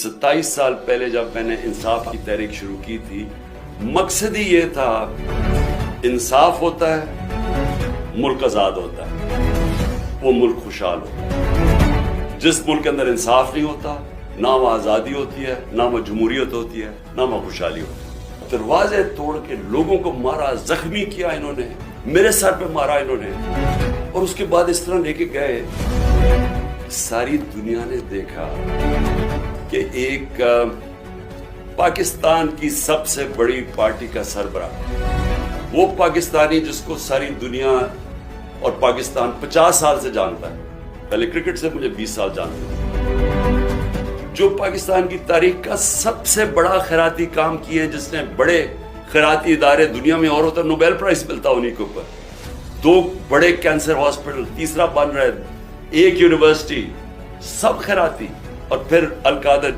27 साल पहले जब मैंने इंसाफ की तहरीक शुरू की थी, मकसद ही ये था, इंसाफ होता है मुल्क आज़ाद होता है, वो मुल्क खुशहाल होता है। जिस मुल्क के अंदर इंसाफ नहीं होता, ना वह आज़ादी होती है, ना वह जमहूरियत होती है, ना वह खुशहाली होती है। दरवाजे तोड़ के लोगों को मारा, जख्मी किया इन्होंने, मेरे सर पे मारा इन्होंने, और उसके बाद इस तरह लेके गए। सारी दुनिया ने देखा कि एक पाकिस्तान की सबसे बड़ी पार्टी का सरबराह, वो पाकिस्तानी जिसको सारी दुनिया और पाकिस्तान 50 साल से जानता है, पहले क्रिकेट से मुझे 20 साल जानते थे, जो पाकिस्तान की तारीख का सबसे बड़ा खैराती काम किए हैं, जिसने बड़े खैराती इदारे दुनिया में और होता, नोबेल प्राइज मिलता उन्हीं के ऊपर, 2 बड़े कैंसर हॉस्पिटल, तीसरा बन रहा है, 1 यूनिवर्सिटी, सब खैराती, और फिर अलकादर